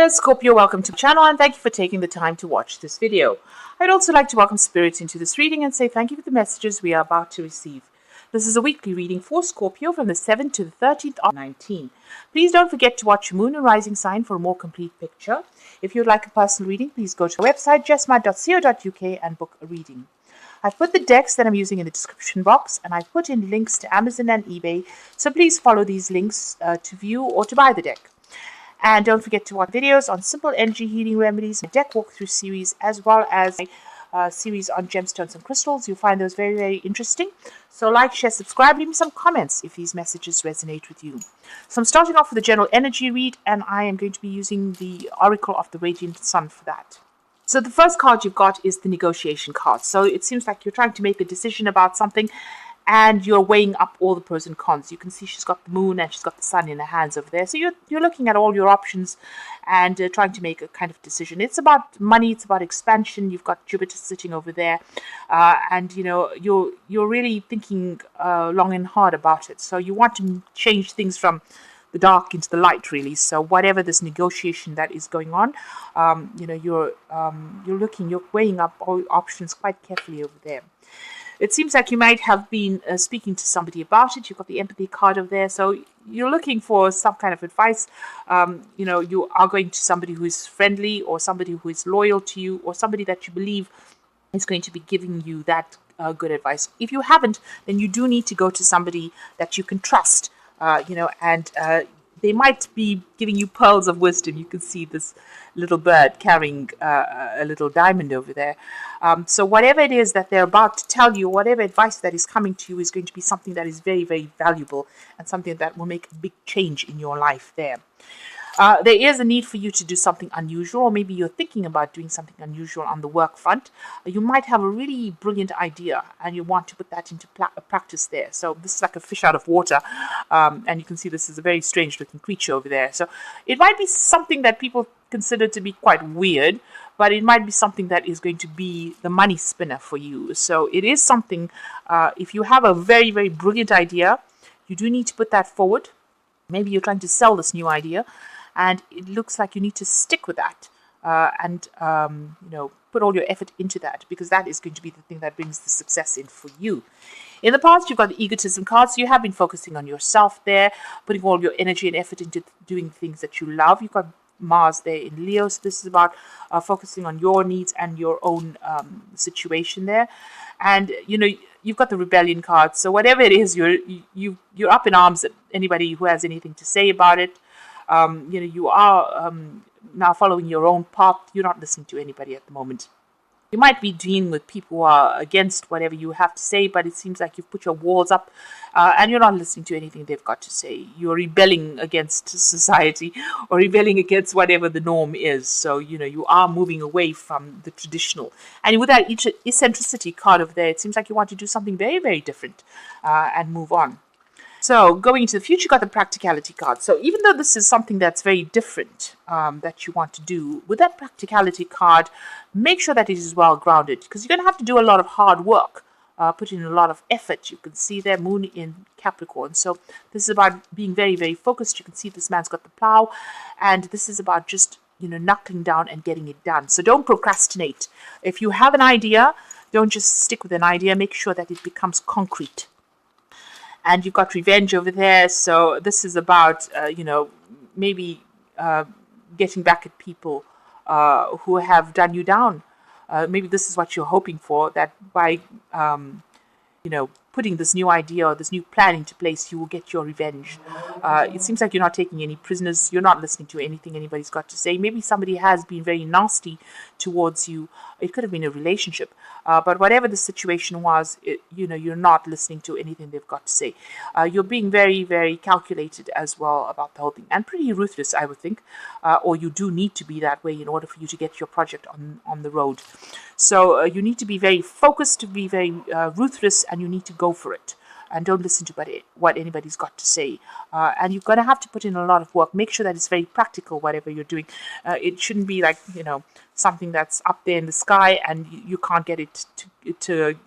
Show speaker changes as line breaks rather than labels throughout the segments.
Hello Scorpio, welcome to my channel and thank you for taking the time to watch this video. I'd also like to welcome Spirit into this reading and say thank you for the messages we are about to receive. This is a weekly reading for Scorpio from the 7th to the 13th of 19. Please don't forget to watch your moon and rising sign for a more complete picture. If you'd like a personal reading, please go to our website jessma.co.uk and book a reading. I've put the decks that I'm using in the description box and I've put in links to Amazon and eBay, so please follow these links to view or to buy the deck. And don't forget to watch videos on simple energy healing remedies, my deck walkthrough series, as well as a series on gemstones and crystals. You'll find those very, very interesting. So like, share, subscribe, leave me some comments if these messages resonate with you. So I'm starting off with a general energy read, and I am going to be using the Oracle of the Radiant Sun for that. So the first card you've got is the negotiation card. So it seems like you're trying to make a decision about something, and you're weighing up all the pros and cons. You can see she's got the moon and she's got the sun in her hands over there. So you're looking at all your options and trying to make a kind of decision. It's about money. It's about expansion. You've got Jupiter sitting over there, and you're really thinking long and hard about it. So you want to change things from the dark into the light, really. So whatever this negotiation that is going on, you're weighing up all options quite carefully over there. It seems like you might have been speaking to somebody about it. You've got the empathy card over there. So you're looking for some kind of advice. You are going to somebody who is friendly or somebody who is loyal to you or somebody that you believe is going to be giving you that good advice. If you haven't, then you do need to go to somebody that you can trust, and they might be giving you pearls of wisdom. You can see this little bird carrying a little diamond over there. So whatever it is that they're about to tell you, whatever advice that is coming to you is going to be something that is very, very valuable and something that will make a big change in your life there. There is a need for you to do something unusual, or maybe you're thinking about doing something unusual on the work front. You might have a really brilliant idea and you want to put that into practice there. So this is like a fish out of water, and you can see this is a very strange looking creature over there. So it might be something that people consider to be quite weird, but it might be something that is going to be the money spinner for you. So it is something, if you have a very, very brilliant idea, you do need to put that forward. Maybe you're trying to sell this new idea, and it looks like you need to stick with that and put all your effort into that, because that is going to be the thing that brings the success in for you. In the past, you've got the egotism card, so you have been focusing on yourself there, putting all your energy and effort into doing things that you love. You've got Mars there in Leo, so this is about focusing on your needs and your own situation there. And you've got the rebellion card, so whatever it is, you're up in arms at anybody who has anything to say about it. You are now following your own path. You're not listening to anybody at the moment. You might be dealing with people who are against whatever you have to say, but it seems like you've put your walls up and you're not listening to anything they've got to say. You're rebelling against society or rebelling against whatever the norm is. So, you are moving away from the traditional. And with that eccentricity card over there, it seems like you want to do something very, very different and move on. So going into the future, you got the practicality card. So even though this is something that's very different that you want to do, with that practicality card, make sure that it is well grounded, because you're going to have to do a lot of hard work, put in a lot of effort. You can see their moon in Capricorn. So this is about being very, very focused. You can see this man's got the plow, and this is about just, knuckling down and getting it done. So don't procrastinate. If you have an idea, don't just stick with an idea. Make sure that it becomes concrete. And you've got revenge over there. So this is about, maybe getting back at people who have done you down. Maybe this is what you're hoping for, that by, putting this new idea or this new plan into place, you will get your revenge. It seems like you're not taking any prisoners. You're not listening to anything anybody's got to say. Maybe somebody has been very nasty towards you. It could have been a relationship. But whatever the situation was, you're not listening to anything they've got to say. You're being very, very calculated as well about the whole thing, and pretty ruthless, I would think. Or you do need to be that way in order for you to get your project on the road. So you need to be very focused, to be very ruthless, and you need to go for it. And don't listen to what anybody's got to say. And you're going to have to put in a lot of work. Make sure that it's very practical, whatever you're doing. It shouldn't be like, something that's up there in the sky and you can't get it to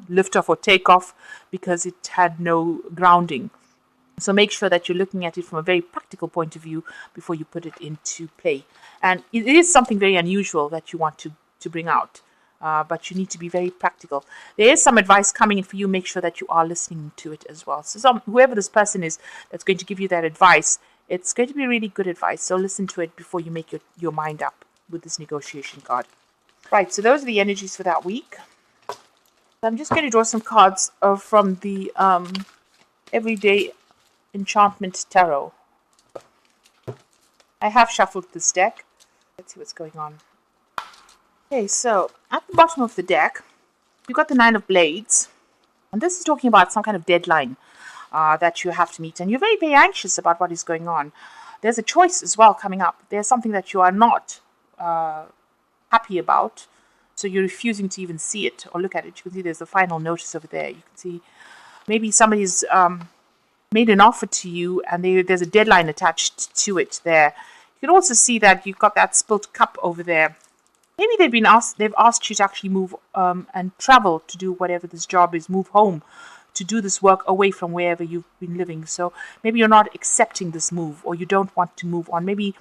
lift off or take off because it had no grounding. So make sure that you're looking at it from a very practical point of view before you put it into play. And it is something very unusual that you want to bring out. But you need to be very practical. There is some advice coming in for you. Make sure that you are listening to it as well. So whoever this person is that's going to give you that advice, it's going to be really good advice. So listen to it before you make your mind up with this negotiation card. Right, so those are the energies for that week. I'm just going to draw some cards from the Everyday Enchantment Tarot. I have shuffled this deck. Let's see what's going on. Okay, so at the bottom of the deck, you've got the Nine of Blades. And this is talking about some kind of deadline that you have to meet. And you're very, very anxious about what is going on. There's a choice as well coming up. There's something that you are not happy about. So you're refusing to even see it or look at it. You can see there's a final notice over there. You can see maybe somebody's made an offer to you and there's a deadline attached to it there. You can also see that you've got that spilt cup over there. Maybe they've asked you to actually move and travel to do whatever this job is, move home to do this work away from wherever you've been living. So maybe you're not accepting this move or you don't want to move on. Maybe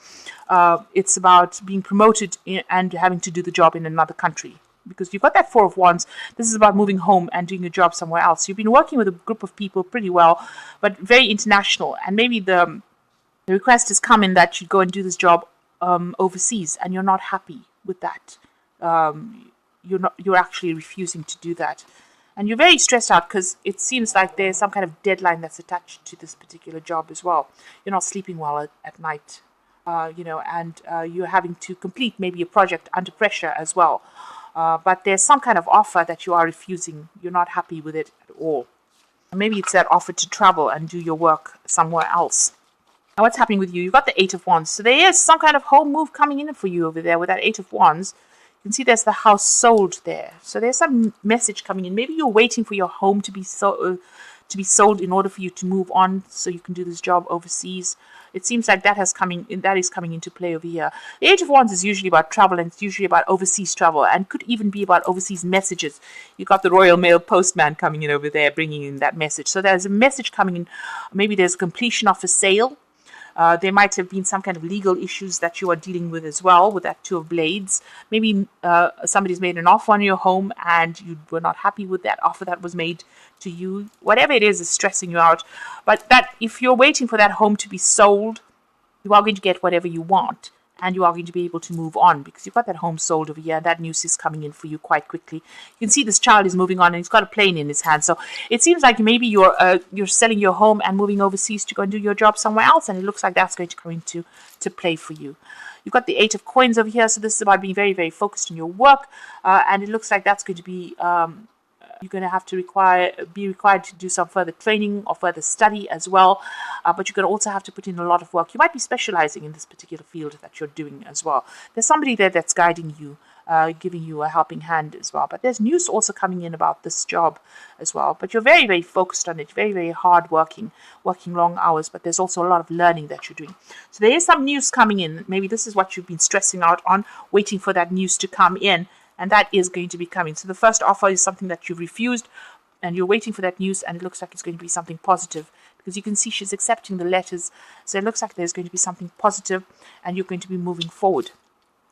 it's about being promoted and having to do the job in another country. Because you've got that Four of Wands. This is about moving home and doing a job somewhere else. You've been working with a group of people pretty well, but very international. And maybe the request has come in that you go and do this job overseas and you're not happy with that. You're actually refusing to do that, and you're very stressed out because it seems like there's some kind of deadline that's attached to this particular job as well. You're not sleeping well at night, and you're having to complete maybe a project under pressure as well. But there's some kind of offer that you are refusing. You're not happy with it at all. Maybe it's that offer to travel and do your work somewhere else. Now, what's happening with you? You've got the Eight of Wands. So there is some kind of home move coming in for you over there with that Eight of Wands. You can see there's the house sold there. So there's some message coming in. Maybe you're waiting for your home to be sold in order for you to move on so you can do this job overseas. It seems like that is coming into play over here. The Eight of Wands is usually about travel, and it's usually about overseas travel, and could even be about overseas messages. You've got the Royal Mail postman coming in over there, bringing in that message. So there's a message coming in. Maybe there's completion of a sale. There might have been some kind of legal issues that you are dealing with as well, with that Two of Blades. Maybe somebody's made an offer on your home and you were not happy with that offer that was made to you. Whatever it is stressing you out. But that if you're waiting for that home to be sold, you are going to get whatever you want. And you are going to be able to move on because you've got that home sold over here. And that news is coming in for you quite quickly. You can see this child is moving on and he's got a plane in his hand. So it seems like maybe you're selling your home and moving overseas to go and do your job somewhere else. And it looks like that's going to come into play for you. You've got the Eight of Coins over here. So this is about being very, very focused on your work. And it looks like that's going to be... you're going to have to be required to do some further training or further study as well. But you're going to also have to put in a lot of work. You might be specializing in this particular field that you're doing as well. There's somebody there that's guiding you, giving you a helping hand as well. But there's news also coming in about this job as well. But you're very, very focused on it, very, very hard working long hours. But there's also a lot of learning that you're doing. So there is some news coming in. Maybe this is what you've been stressing out on, waiting for that news to come in. And that is going to be coming. So the first offer is something that you've refused and you're waiting for that news, and it looks like it's going to be something positive because you can see she's accepting the letters. So it looks like there's going to be something positive and you're going to be moving forward.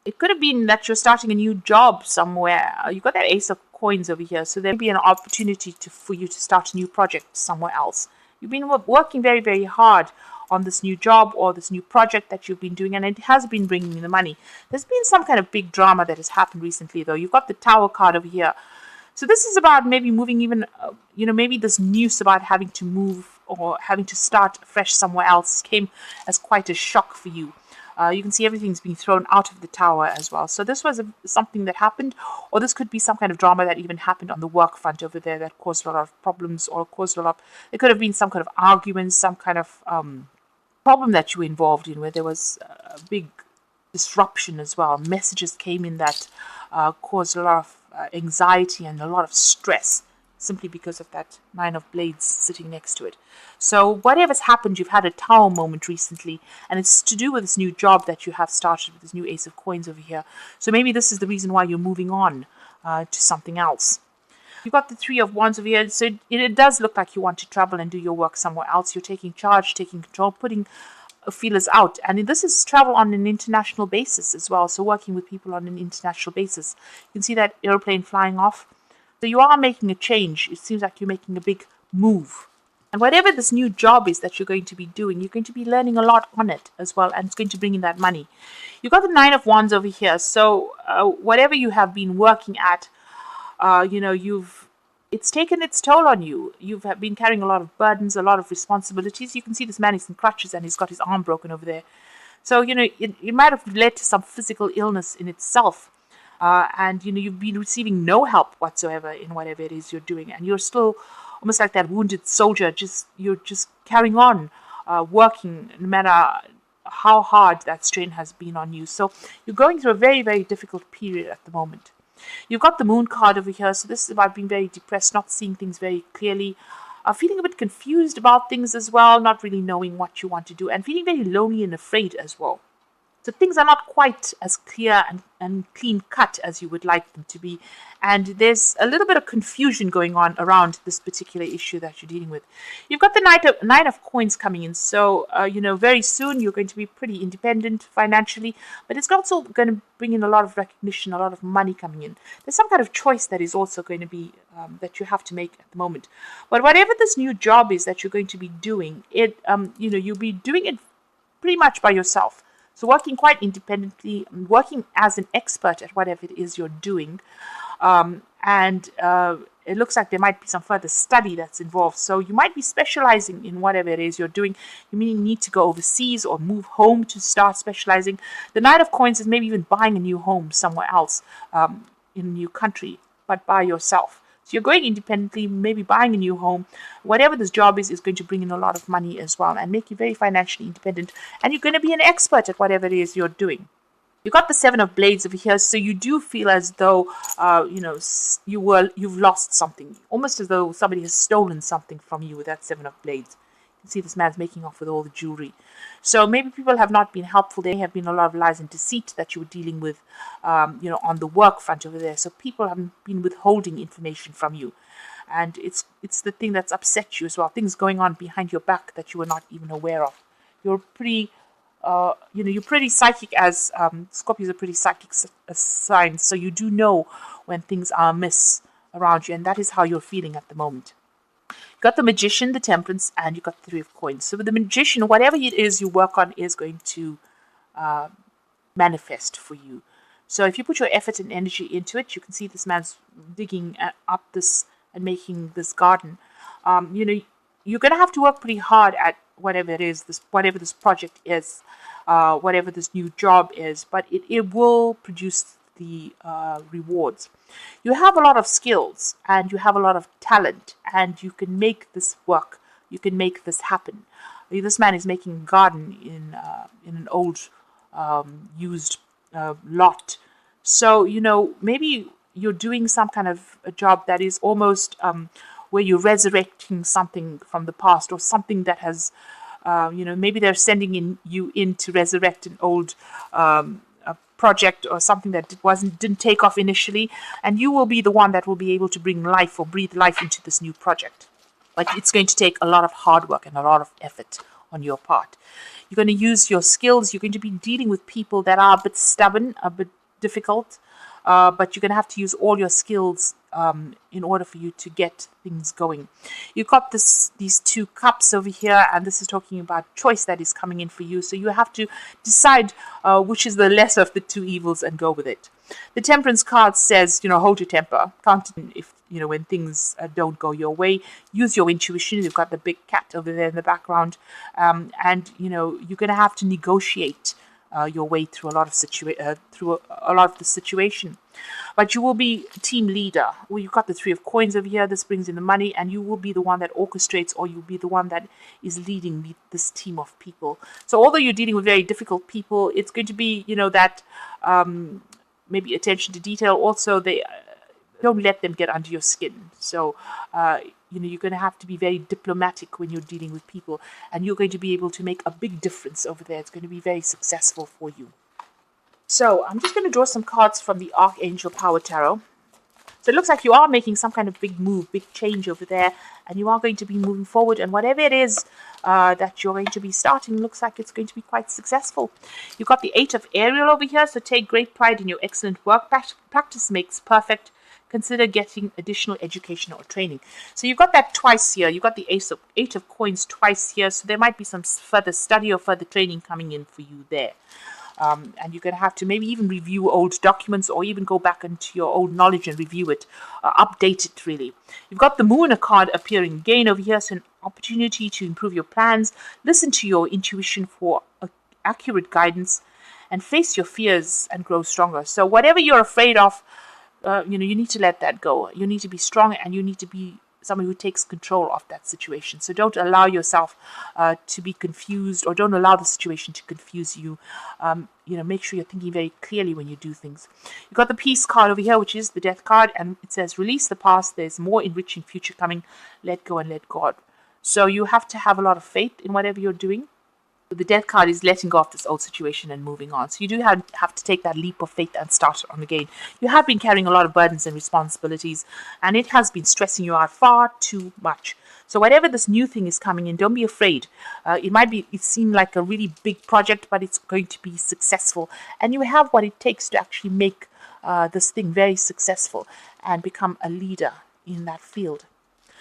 It could have been that you're starting a new job somewhere. You've got that Ace of Coins over here. So there may be an opportunity for you to start a new project somewhere else. You've been working very, very hard on this new job or this new project that you've been doing, and it has been bringing in the money. There's been some kind of big drama that has happened recently, though. You've got the Tower card over here. So this is about maybe moving even, maybe this news about having to move or having to start fresh somewhere else came as quite a shock for you. You can see everything's being thrown out of the Tower as well. So this was something that happened, or this could be some kind of drama that even happened on the work front over there that caused a lot of problems or caused a lot of... It could have been some kind of arguments, some kind of problem that you were involved in where there was a big disruption as well. Messages came in that caused a lot of anxiety and a lot of stress simply because of that Nine of Blades sitting next to it. So whatever's happened, you've had a Tower moment recently, and it's to do with this new job that you have started with this new Ace of Coins over here. So maybe this is the reason why you're moving on to something else. You got the Three of Wands over here, so it does look like you want to travel and do your work somewhere else. You're taking charge, taking control, putting feelers out. And this is travel on an international basis as well, so working with people on an international basis. You can see that airplane flying off. So you are making a change. It seems like you're making a big move. And whatever this new job is that you're going to be doing, you're going to be learning a lot on it as well, and it's going to bring in that money. You've got the Nine of Wands over here. So whatever you have been working at, it's taken its toll on you. You've been carrying a lot of burdens, a lot of responsibilities. You can see this man is in crutches and he's got his arm broken over there. So, it might have led to some physical illness in itself. And you've been receiving no help whatsoever in whatever it is you're doing. And you're still almost like that wounded soldier. You're just carrying on, working, no matter how hard that strain has been on you. So you're going through a very, very difficult period at the moment. You've got the Moon card over here, so this is about being very depressed, not seeing things very clearly, feeling a bit confused about things as well, not really knowing what you want to do, and feeling very lonely and afraid as well. So things are not quite as clear and clean cut as you would like them to be. And there's a little bit of confusion going on around this particular issue that you're dealing with. You've got the Nine of Coins coming in. So, very soon you're going to be pretty independent financially. But it's also going to bring in a lot of recognition, a lot of money coming in. There's some kind of choice that is also going to be that you have to make at the moment. But whatever this new job is that you're going to be doing, you'll be doing it pretty much by yourself. So working quite independently, working as an expert at whatever it is you're doing. And it looks like there might be some further study that's involved. So you might be specializing in whatever it is you're doing. You may need to go overseas or move home to start specializing. The Knight of Coins is maybe even buying a new home somewhere else in a new country, but by yourself. So you're going independently, maybe buying a new home. Whatever this job is going to bring in a lot of money as well and make you very financially independent. And you're going to be an expert at whatever it is you're doing. You've got the Seven of Blades over here, so you do feel as though, you've lost something. Almost as though somebody has stolen something from you with that Seven of Blades. You can see this man's making off with all the jewelry. So maybe people have not been helpful. There have been a lot of lies and deceit that you were dealing with, on the work front over there. So people have been withholding information from you. And it's the thing that's upset you as well. Things going on behind your back that you were not even aware of. You're pretty, you're pretty psychic as, Scorpio is a pretty psychic sign. So you do know when things are amiss around you. And that is how you're feeling at the moment. You got the Magician, the Temperance, and you got the Three of Coins. So with the Magician, whatever it is you work on is going to manifest for you. So if you put your effort and energy into it, you can see this man's digging up this and making this garden. You're going to have to work pretty hard at whatever it is, whatever this project is, whatever this new job is, but it will produce the rewards. You have a lot of skills and you have a lot of talent and you can make this work. You can make this happen. This man is making a garden in an old used lot. So, maybe you're doing some kind of a job that is almost where you're resurrecting something from the past or something that has, maybe they're sending you in to resurrect an old project or something that didn't take off initially, and you will be the one that will be able to bring life or breathe life into this new project. Like, it's going to take a lot of hard work and a lot of effort on your part. You're going to use your skills. You're going to be dealing with people that are a bit stubborn, a bit difficult, but you're going to have to use all your skills in order for you to get things going. You've got these two cups over here, and this is talking about choice that is coming in for you. So you have to decide which is the lesser of the two evils and go with it. The Temperance card says, hold your temper. Count if, when things don't go your way. Use your intuition. You've got the big cat over there in the background. And, you're going to have to negotiate your way through a lot of the situation. But you will be team leader. Well, you've got the Three of Coins over here. This brings in the money, and you will be the one that orchestrates, or you'll be the one that is leading this team of people. So although you're dealing with very difficult people, it's going to be, that maybe attention to detail. Also, they don't let them get under your skin. So, you're going to have to be very diplomatic when you're dealing with people, and you're going to be able to make a big difference over there. It's going to be very successful for you. So I'm just going to draw some cards from the Archangel Power Tarot. So it looks like you are making some kind of big move, big change over there, and you are going to be moving forward. And whatever it is that you're going to be starting, looks like it's going to be quite successful. You've got the 8 of Ariel over here, so take great pride in your excellent work. Practice makes perfect. Consider getting additional education or training. So you've got that twice here. You've got the eight of coins twice here, so there might be some further study or further training coming in for you there. And you're going to have to maybe even review old documents or even go back into your old knowledge and review it, update it really. You've got the Moon card appearing again over here, so an opportunity to improve your plans, listen to your intuition for accurate guidance, and face your fears and grow stronger. So whatever you're afraid of, you need to let that go. You need to be strong, and you need to be somebody who takes control of that situation. So don't allow yourself to be confused, or don't allow the situation to confuse you. Make sure you're thinking very clearly when you do things. You've got the Peace card over here, which is the Death card, and it says, release the past. There's more enriching future coming. Let go and let God. So you have to have a lot of faith in whatever you're doing. The Death card is letting go of this old situation and moving on. So you do have to take that leap of faith and start on again. You have been carrying a lot of burdens and responsibilities, and it has been stressing you out far too much. So whatever this new thing is coming in, don't be afraid. It seemed like a really big project, but it's going to be successful. And you have what it takes to actually make this thing very successful and become a leader in that field.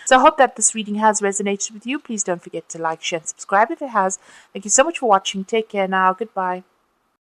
So I hope that this reading has resonated with you. Please don't forget to like, share, and subscribe if it has. Thank you so much for watching. Take care now. Goodbye.